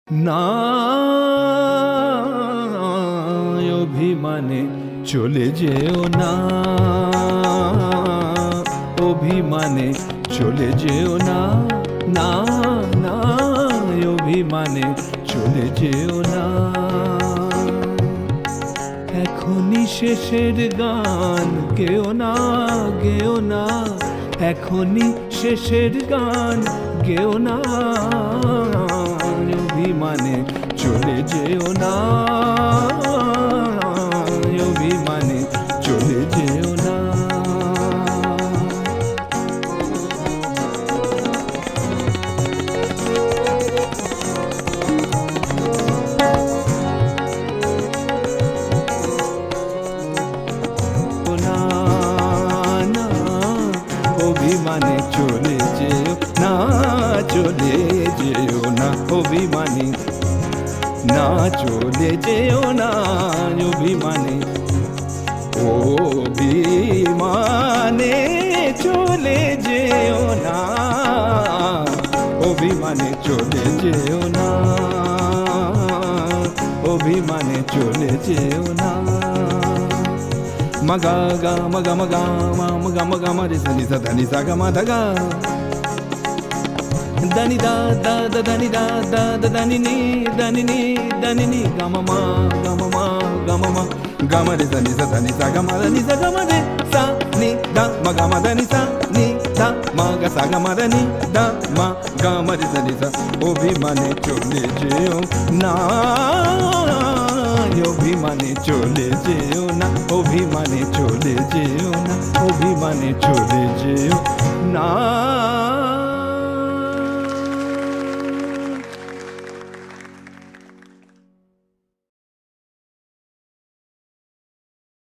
না অভিমানে চলে যেও না, অভিমানে চলে যেও না, না না অভিমানে চলে যেও না। এখনই শেষের গান গেও না, গেও না, এখনই শেষের গান গেও না, অভিমানে চলে যেও না, অভিমানে চলে যেও না। অভিমানে চলে যেও না, চলে যেও না, অভিমানে না চলে যেও না, অভিমানে অভিমানে চলে যেও না, অভিমানে চলে যেও না, অভিমানে চলে যেও না। Maga ga maga maga ma maga maga ma re sa ni sa da ni sa ga ma da ga da ni da da da da ni da da da da ni ni da ni ni da ni ni ga ma ma ga ma ma ga ma ma ga ma re sa ni sa da ni sa ga ma da ni sa ga ma re sa ni da ma ga ma da ni sa ni da ma ga sa ga ma da ni da ma ga ma re sa ni sa অভিমানে চলে যেও না, অভিমানে চলে যেও না, অভিমানে চলে যেও না, অভিমানে চলে যেও না।